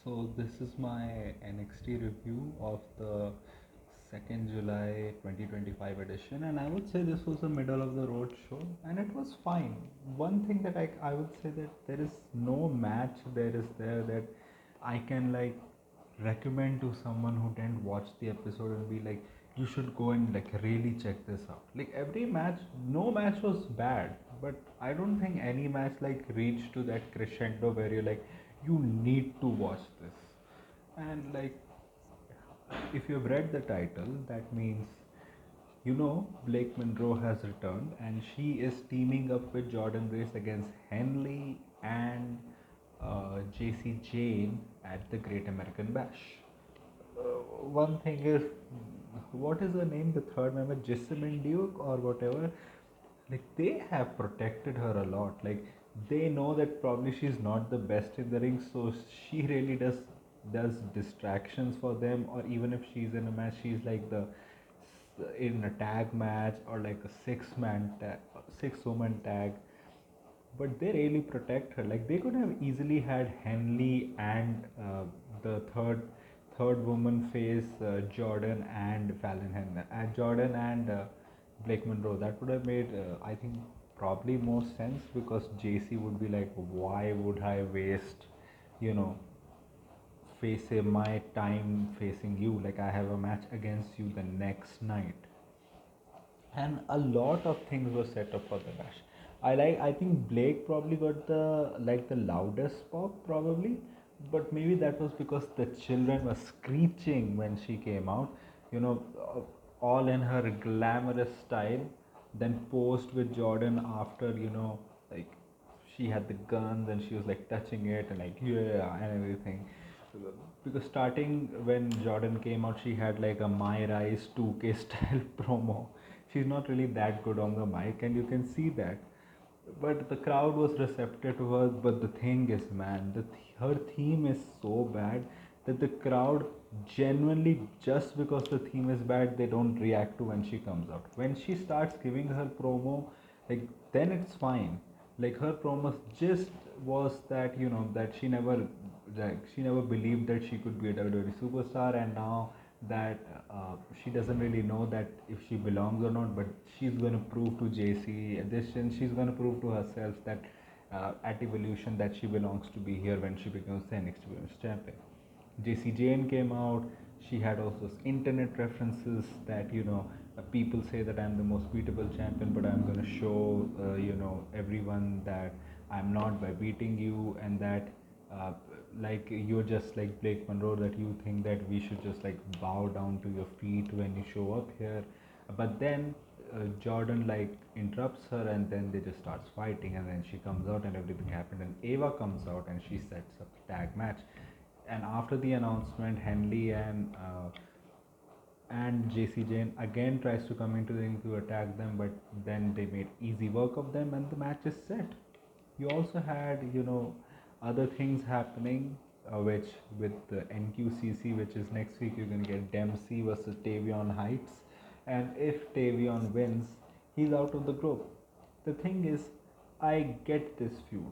So this is my NXT review of the 2nd July 2025 edition, and I would say this was a middle of the road show and it was fine. One thing that I would say that there is no match there that I can recommend to someone who didn't watch the episode and be like, you should go and really check this out. Like every match, no match was bad, but I don't think any match reached to that crescendo where you're like, you need to watch this. And if you've read the title, that means Blake Monroe has returned and she is teaming up with Jordan Grace against Henley and JC Jane at the Great American Bash. One thing is, what is her name? The third member, Jessamine Duke or whatever. Like they have protected her a lot. Like they know that probably she's not the best in the ring, so she really does distractions for them. Or even if she's in a match, she's like the in a tag match or like a six woman tag, but they really protect her. Like they could have easily had Henley and the third woman face Jordan and Jordan and Blake Monroe. That would have made I think probably more sense, because JC would be like, why would I waste you know face my time facing you? Like I have a match against you the next night, and a lot of things were set up for the bash. I think Blake probably got the loudest pop probably, but maybe that was because the children were screeching when she came out, you know, all in her glamorous style. Then posed with Jordan after like she had the guns and she was like touching it and like yeah and everything, because starting when Jordan came out, she had like a My Rise 2K style promo. She's not really that good on the mic, and you can see that. But the crowd was receptive to her. But the thing is, man, her theme is so bad that the crowd genuinely, just because the theme is bad, they don't react to when she comes out. When she starts giving her promo, like then it's fine. Like her promo just was that that she never believed that she could be a WWE superstar, and now that she doesn't really know that if she belongs or not, but she's going to prove to JC this, and she's going to prove to herself that at Evolution that she belongs to be here when she becomes the NXT Women's Champion. JC Jane came out. She had all those internet references that people say that I'm the most beatable champion, but I'm gonna show everyone that I'm not by beating you, and that uh, you're just like Blake Monroe, that you think that we should just bow down to your feet when you show up here. But then Jordan interrupts her, and then they just starts fighting, and then she comes out and everything happened, and Ava comes out and she sets up the tag match. And after the announcement, Henley and JC Jane again tries to come into the ring to attack them, but then they made easy work of them and the match is set. You also had other things happening, which with the NQCC, which is next week, you're gonna get Dempsey versus Tavion Heights, and if Tavion wins, he's out of the group. The thing is, I get this feud,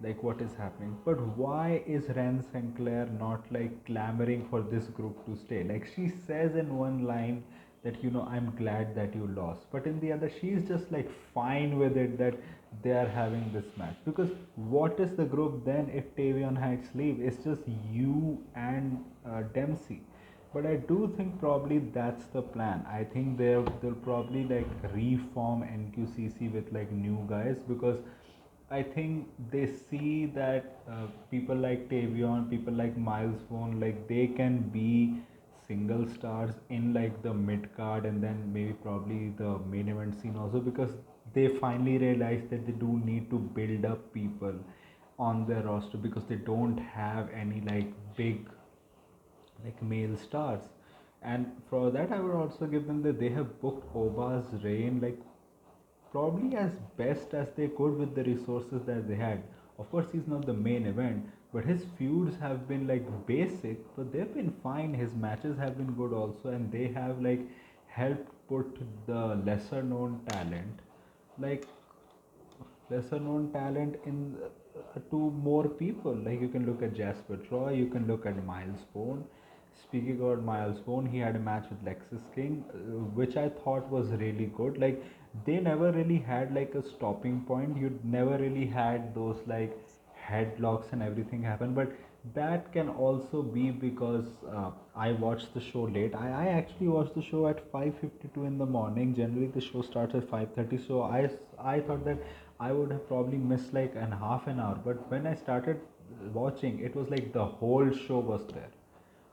like what is happening, but why is Ren Sinclair not clamoring for this group to stay? Like she says in one line that I'm glad that you lost, but in the other she's just fine with it that they are having this match, because what is the group then if Tavion Heights leave? It's just you and Dempsey. But I do think probably that's the plan. I think they'll probably reform NQCC with new guys, because I think they see that people like Tavion, people like Miles Bone, they can be single stars in the mid card, and then maybe probably the main event scene also, because they finally realize that they do need to build up people on their roster, because they don't have any big male stars. And for that, I would also give them that they have booked Oba's reign probably as best as they could with the resources that they had. Of course, he's not the main event, but his feuds have been basic, but they've been fine. His matches have been good also, and they have helped put the lesser known talent, like lesser known talent to more people. Like you can look at Jasper Troy, you can look at Miles Bone. Speaking about Miles Bone, he had a match with Lexus King, which I thought was really good. Like they never really had like a stopping point. You never really had those like headlocks and everything happen. But that can also be because I watched the show late. I actually watched the show at 5:52 in the morning. Generally, the show starts at 5:30, so I thought that I would have probably missed like an half an hour. But when I started watching, it was like the whole show was there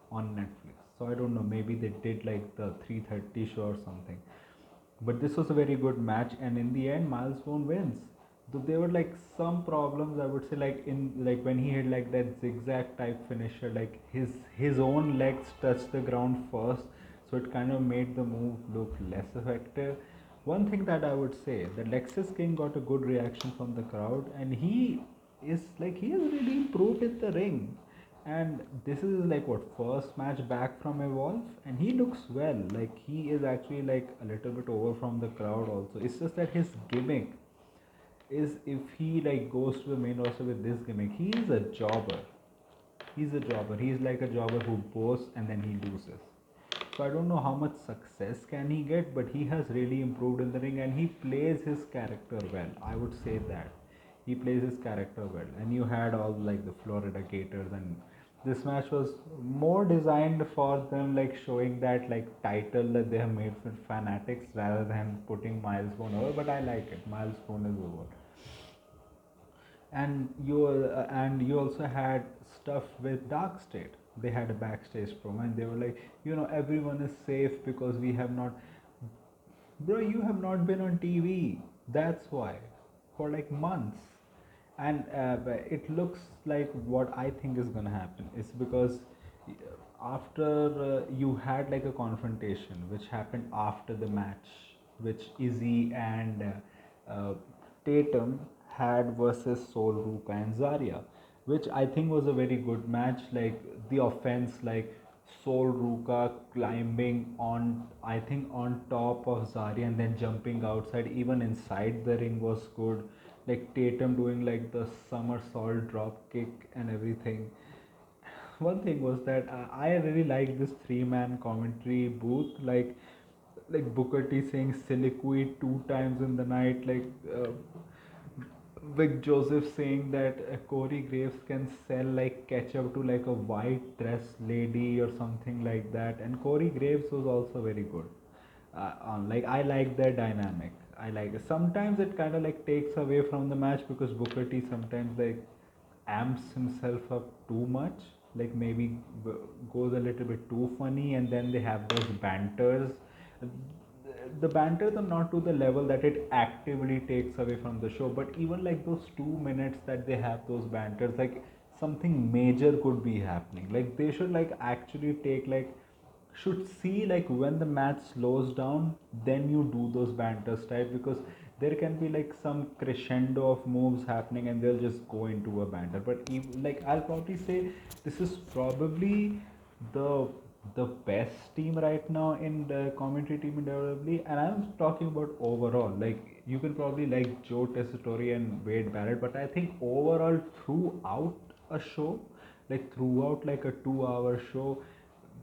on Netflix. So I don't know, maybe they did like the 3:30 show or something. But this was a very good match, and in the end, Miles Bone wins. Though there were like some problems, I would say, like in like when he had like that zigzag type finisher, like his own legs touched the ground first, so it kind of made the move look less effective. One thing that I would say, that Lexus King got a good reaction from the crowd, and he has really improved in the ring. And this is like what, first match back from Evolve, and he looks well. Like he is actually like a little bit over from the crowd also. It's just that his gimmick is, if he like goes to the main roster with this gimmick, he is a jobber. He's a jobber. He's like a jobber who boasts and then he loses. So I don't know how much success can he get, but he has really improved in the ring and he plays his character well. I would say that he plays his character well. And you had all like the Florida Gators, and this match was more designed for them, like showing that like title that they have made for fanatics rather than putting Miles Bone over. But I like it. Miles Bone is over. And you also had stuff with Dark State. They had a backstage promo and they were like, everyone is safe because we have not, bro, you have not been on TV. That's why, for like months. And it looks like what I think is gonna happen is because after you had like a confrontation which happened after the match, which Izzy and uh, Tatum had versus Sol Ruka and Zarya, which I think was a very good match. Like the offense, like Sol Ruka climbing on, I think, on top of Zarya and then jumping outside, even inside the ring was good. Like Tatum doing like the somersault drop kick and everything. One thing was that I really like this three-man commentary booth, like Booker T saying "Siliquid" two times in the night, like Vic Joseph saying that Corey Graves can sell like ketchup to like a white dress lady or something like that, and Corey Graves was also very good. Like I like their dynamic. I like it. Sometimes it kind of like takes away from the match because Booker T sometimes like amps himself up too much, like maybe goes a little bit too funny, and then they have those banters. The banters are not to the level that it actively takes away from the show, but even like those 2 minutes that they have those banters, like something major could be happening. Like they should like actually take like, should see like when the match slows down, then you do those banters type, because there can be like some crescendo of moves happening and they'll just go into a banter. But even, like I'll probably say this is probably the the best team right now in the commentary team in WWE, and I'm talking about overall. Like you can probably like Joe Tessitore and Wade Barrett, but I think overall throughout a show, like throughout like a 2 hour show,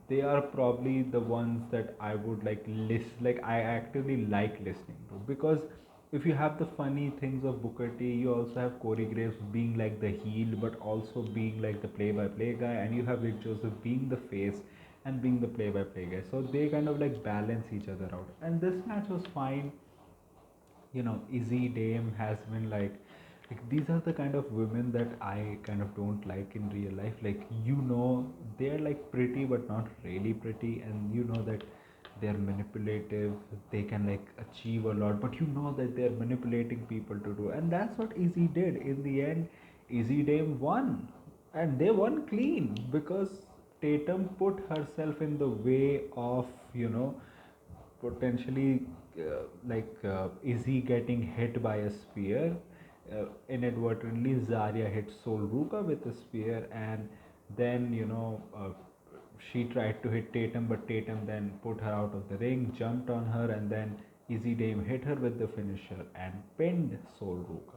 they are probably the ones that I would like list, like I actively like listening to, because if you have the funny things of Booker T, you also have Corey Graves being like the heel but also being like the play-by-play guy, and you have Vic Joseph being the face and being the play-by-play guy. So they kind of like balance each other out. And this match was fine. Izzy Dame has been like these are the kind of women that I kind of don't like in real life. Like they're like pretty but not really pretty, and you know that they're manipulative. They can like achieve a lot, but you know that they're manipulating people to do, and that's what Izzy did. In the end, Izzy Dame won, and they won clean because Tatum put herself in the way of potentially Izzy getting hit by a spear. Inadvertently, Zarya hit Sol Ruka with a spear, and then she tried to hit Tatum, but Tatum then put her out of the ring, jumped on her, and then Izzy Dame hit her with the finisher and pinned Sol Ruka.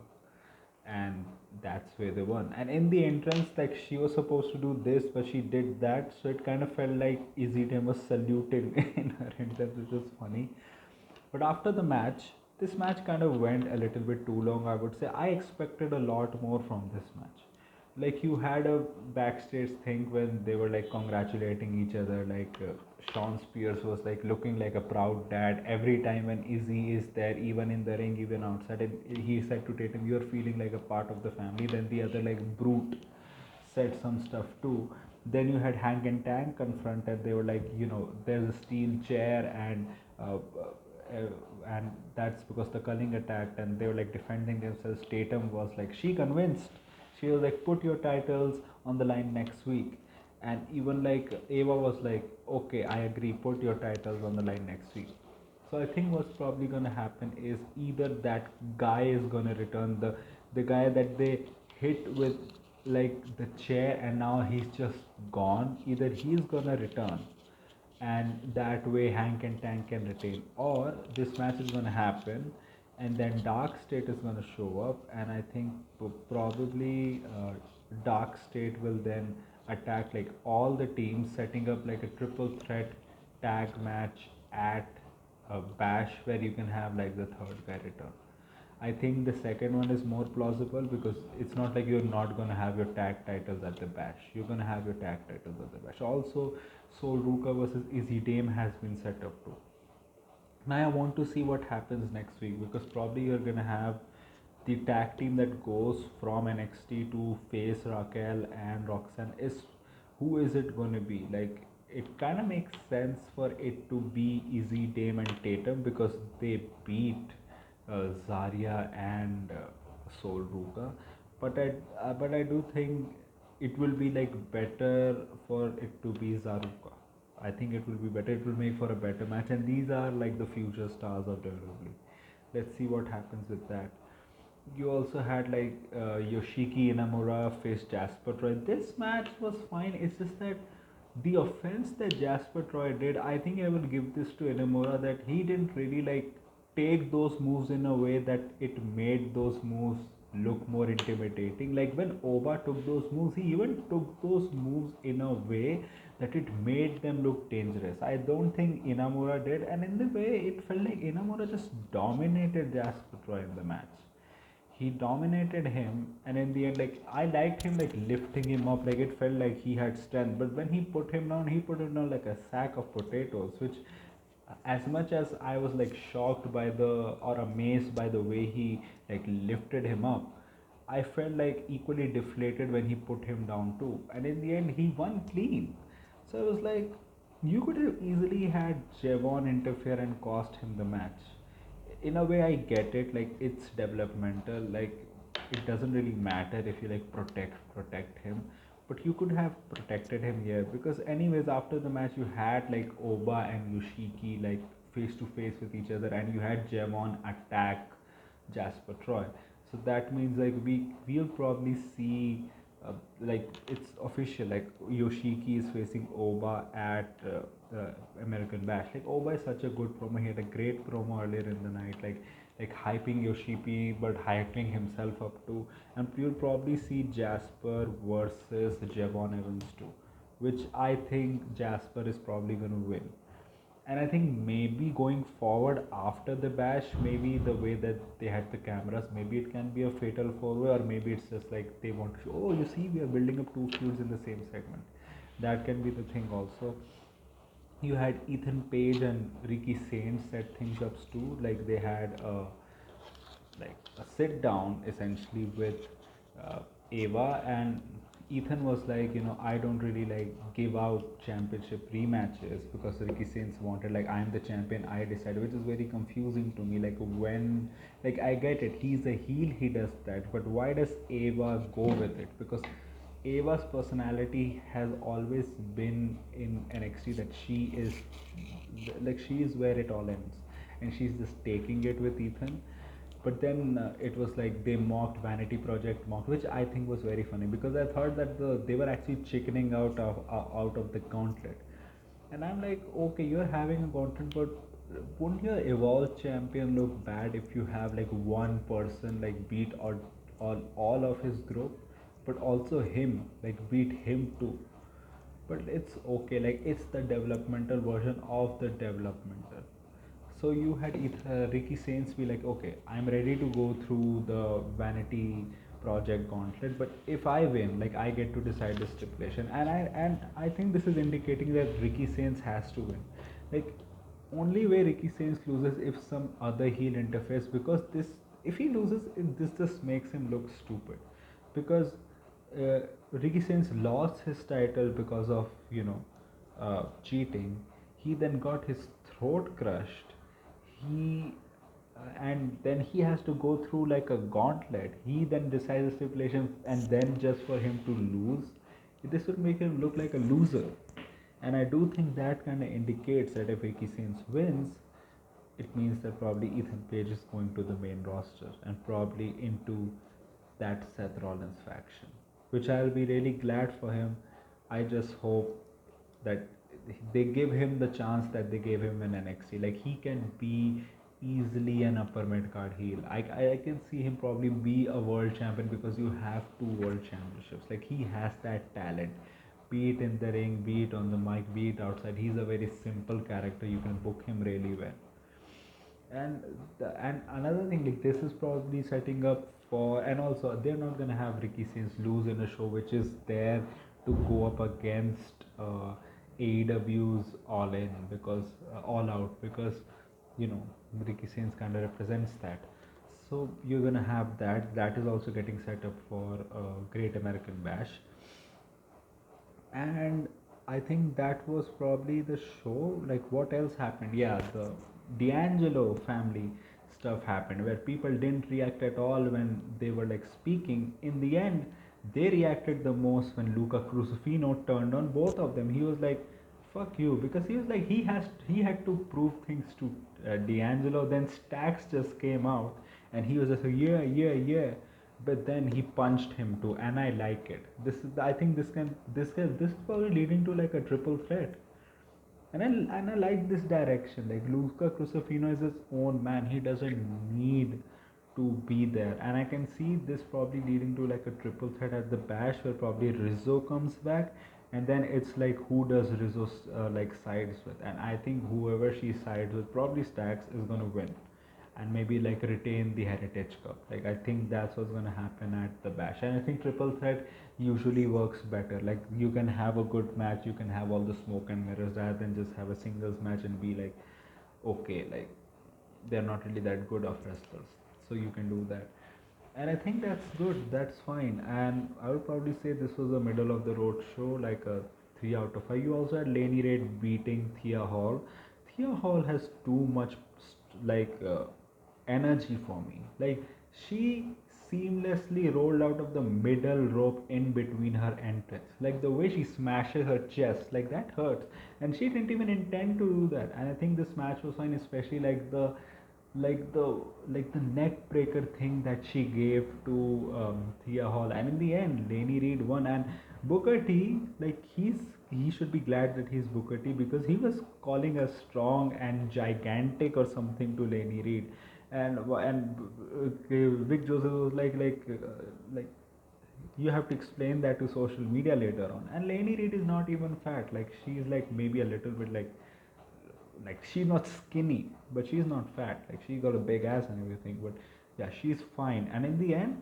and that's where they won. And in the entrance, like she was supposed to do this, but she did that, so it kind of felt like Izzy Dem was saluting in her entrance, which was funny. But after the match, this match kind of went a little bit too long, I would say. I expected a lot more from this match. Like you had a backstage thing when they were like congratulating each other. Like Sean Spears was like looking like a proud dad every time when Izzy is there, even in the ring, even outside. And he said to Tatum, "You're feeling like a part of the family." Then the other like brute said some stuff too. Then you had Hank and Tank confronted. They were like, there's a steel chair, and that's because the Culling attacked, and they were like defending themselves. Tatum was like, she convinced. She was like, put your titles on the line next week. And even like Ava was like, okay, I agree, put your titles on the line next week. So I think what's probably gonna happen is either that guy is gonna return, the guy that they hit with like the chair and now he's just gone. Either he's gonna return and that way Hank and Tank can retain, or this match is gonna happen and then Dark State is gonna show up, and I think probably Dark State will then attack like all the teams, setting up like a triple threat tag match at a bash where you can have like the third guy return. I think the second one is more plausible because it's not like you're not gonna have your tag titles at the bash. You're gonna have your tag titles at the bash. Also, Sol Ruka versus Izzy Dame has been set up too. Now I want to see what happens next week because probably you're gonna have the tag team that goes from NXT to face Raquel and Roxanne. Is who is it gonna be? Like it kind of makes sense for it to be Izzy Dame and Tatum because they beat Zarya and Sol Ruka. But I do think it will be like better for it to be Zaruka. I think it will be better. It will make for a better match, and these are like the future stars of WWE. Let's see what happens with that. You also had like Yoshiki Inamura face Jasper Troy. This match was fine. It's just that the offense that Jasper Troy did, I think I will give this to Inamura that he didn't really like take those moves in a way that it made those moves look more intimidating. Like when Oba took those moves, he even took those moves in a way that it made them look dangerous. I don't think Inamura did, and in the way it felt like Inamura just dominated Jasper Troy in the match. He dominated him, and in the end, like I liked him like lifting him up, like it felt like he had strength. But when he put him down like a sack of potatoes, which as much as I was like shocked by the or amazed by the way he like lifted him up, I felt like equally deflated when he put him down too. And in the end, he won clean. So it was like you could have easily had Javon interfere and cost him the match. In a way, I get it, like it's developmental, like it doesn't really matter if you like protect him, but you could have protected him here because anyways after the match you had like Oba and Yoshiki like face to face with each other, and you had Javon attack Jasper Troy. So that means like we'll probably see like it's official, like Yoshiki is facing Oba at the American Bash. Like Oba is such a good promo. He had a great promo earlier in the night, like hyping Yoshiki but hyping himself up too. And you'll probably see Jasper versus Javon Evans too, which I think Jasper is probably going to win. And I think maybe going forward after the bash, maybe the way that they had the cameras, maybe it can be a fatal four way, or maybe it's just like they want to show, oh, you see, we are building up two feuds in the same segment. That can be the thing also. You had Ethan Page and Ricky Saints set things up too. Like they had a sit down essentially with Ava, and Ethan was like, I don't really like give out championship rematches because Ricky Saints wanted like I'm the champion, I decided, which is very confusing to me. Like when, like I get it, he's a heel, he does that, but why does Ava go with it? Because Ava's personality has always been in NXT that she is where it all ends, and she's just taking it with Ethan. But then it was like they mocked Vanity Project mocked, which I think was very funny because I thought that they were actually chickening out of the gauntlet, and I'm like, okay, you're having a gauntlet, but wouldn't your evolved champion look bad if you have like one person like beat or all of his group, but also him, like beat him too. But it's okay, like it's the developmental version of the developmental. So you had Ricky Saints be like, okay, I'm ready to go through the vanity project gauntlet, but if I win, like I get to decide the stipulation, and I think this is indicating that Ricky Saints has to win. Like only way Ricky Saints loses if some other heel interferes, because this if he loses, this just makes him look stupid, because uh, Ricky Saints lost his title because of cheating. He then got his throat crushed. He and then he has to go through like a gauntlet. He then decides the stipulation, and then just for him to lose, this would make him look like a loser. And I do think that kind of indicates that if Ricky Saints wins, it means that probably Ethan Page is going to the main roster and probably into that Seth Rollins faction, which I'll be really glad for him. I just hope that they give him the chance that they gave him in NXT. Like he can be easily an upper mid card heel. I can see him probably be a world champion, because you have two world championships. Like he has that talent. Be it in the ring, be it on the mic, be it outside. He's a very simple character. You can book him really well. And another thing, like this is probably setting up for, and also they're not gonna have Ricky Saints lose in a show which is there to go up against AEW's All In, because All Out, because you know Ricky Saints kind of represents that. So you're gonna have that. That is also getting set up for Great American Bash. And I think that was probably the show. Like, what else happened? Yeah, the D'Angelo family stuff happened where people didn't react at all when they were like speaking. In the end, they reacted the most when Luca Crucifino turned on both of them. He was like, "Fuck you," because he was like he had to prove things to D'Angelo. Then Stax just came out and he was just like, "Yeah, yeah, yeah." But then he punched him too, and I like it. I think this is probably leading to like a triple threat, and I like this direction. Like Luca Crucifino is his own man; he doesn't need to be there, and I can see this probably leading to like a triple threat at the Bash, where probably Rizzo comes back, and then it's like who does Rizzo like sides with, and I think whoever she sides with, probably Stax, is gonna win and maybe like retain the Heritage Cup. Like I think that's what's gonna happen at the Bash, and I think triple threat usually works better. Like you can have a good match, you can have all the smoke and mirrors rather than just have a singles match and be like, okay, like they're not really that good of wrestlers, so you can do that. And I think that's good, that's fine. And I would probably say this was a middle of the road show, like a 3 out of 5. You also had Laney Reid beating Thea Hall. Thea Hall has too much energy for me. Like she seamlessly rolled out of the middle rope in between her entrance. Like the way she smashes her chest, like that hurts. And she didn't even intend to do that. And I think this match was fine, especially like the like the neck breaker thing that she gave to Thea Hall. And in the end, Laney Reid won. And Booker T, like he should be glad that he's Booker T, because he was calling her strong and gigantic or something to Laney Reid, and Vic Joseph was like you have to explain that to social media later on. And Laney Reid is not even fat. Like she's like maybe a little bit like she's not skinny, but she's not fat. Like she got a big ass and everything, but yeah, she's fine. And in the end,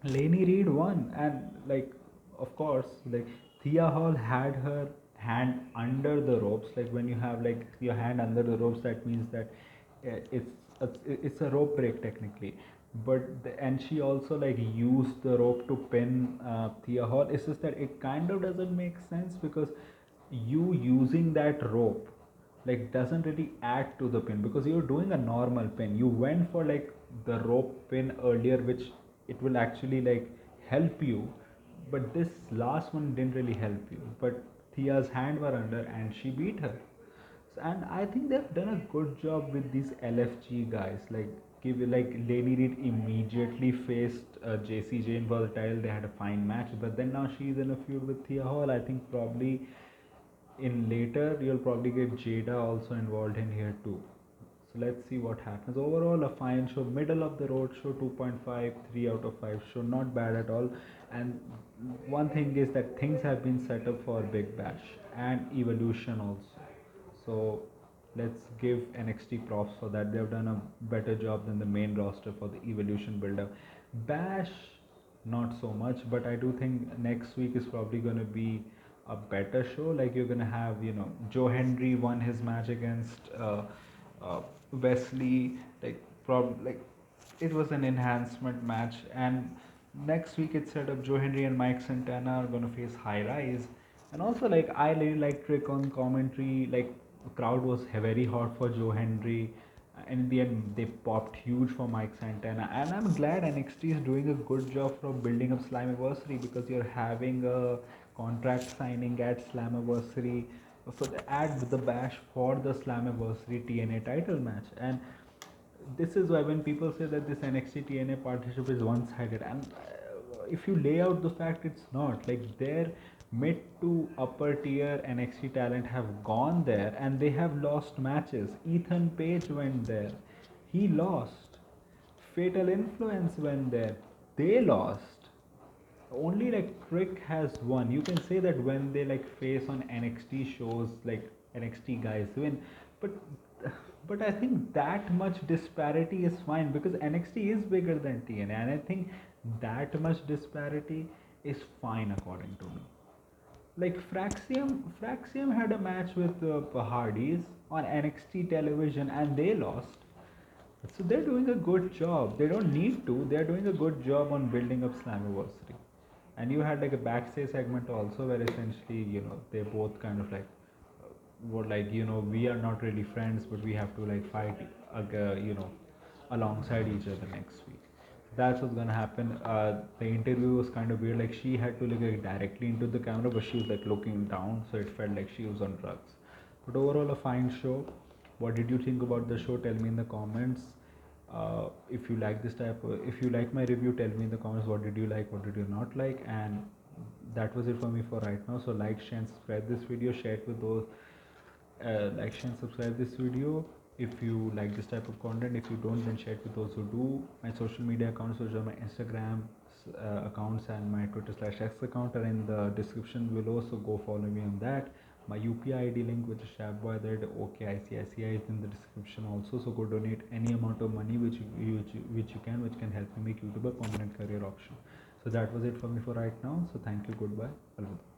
Laney Reid won, and like, of course, like Thea Hall had her hand under the ropes. Like when you have like your hand under the ropes, that means that it's a rope break technically. And she also like used the rope to pin Thea Hall. It's just that it kind of doesn't make sense, because you using that rope like doesn't really add to the pin, because you're doing a normal pin. You went for like the rope pin earlier, which it will actually like help you, but this last one didn't really help you. But Thia's hand were under and she beat her. And I think they've done a good job with these LFG guys. Like give like Lady Reed immediately faced JC Jane for the title. They had a fine match, but then now she's in a feud with Thea Hall. I think probably in later you'll probably get Jada also involved in here too. So let's see what happens. Overall, a fine show, middle of the road show, 2.5, 3 out of 5 show, not bad at all. And one thing is that things have been set up for Big Bash and Evolution also. So let's give NXT props for that. They've done a better job than the main roster for the Evolution build-up. Bash, not so much, but I do think next week is probably going to be a better show. Like you're gonna have, Joe Hendry won his match against uh, Wesley. Like it was an enhancement match, and next week it's set up Joe Hendry and Mike Santana are gonna face High Rise, and also like I really like Trick on commentary. Like the crowd was very hot for Joe Hendry. And in the end, they popped huge for Mike Santana, and I'm glad NXT is doing a good job for building up Slammiversary because you're having a contract signing at Slammiversary for the bash for the Slammiversary TNA title match. And this is why when people say that this NXT TNA partnership is one-sided, and if you lay out the fact, it's not. Like their mid to upper tier NXT talent have gone there and they have lost matches. Ethan Page went there, he lost. Fatal Influence went there, they lost. Only like Trick has won. You can say that when they like face on NXT shows, like NXT guys win, but I think that much disparity is fine because NXT is bigger than TNA, and I think that much disparity is fine according to me. Like Fraxium had a match with Hardys on NXT television and they lost. So they're doing a good job. They don't need to. They're doing a good job on building up Slammiversary. And you had like a backstage segment also where essentially, they both kind of like were like, we are not really friends, but we have to like fight, alongside each other next week. That's what's gonna happen. The interview was kind of weird. Like she had to look like directly into the camera, but she was like looking down, so it felt like she was on drugs. But overall, a fine show. What did you think about the show? Tell me in the comments. If you like this if you like my review, tell me in the comments what did you like, what did you not like, and that was it for me for right now. So like, share, and subscribe this video. Share it with those. Like, share, and subscribe this video if you like this type of content. If you don't, then share it with those who do. My social media accounts, which are my Instagram accounts and my Twitter/X account, are in the description below, so go follow me on that. My UPI ID link, which is Shabboy, that OKICICI, is in the description also, so go donate any amount of money which you can, which can help me make YouTube a permanent career option. So that was it for me for right now. So thank you, goodbye, Alvida.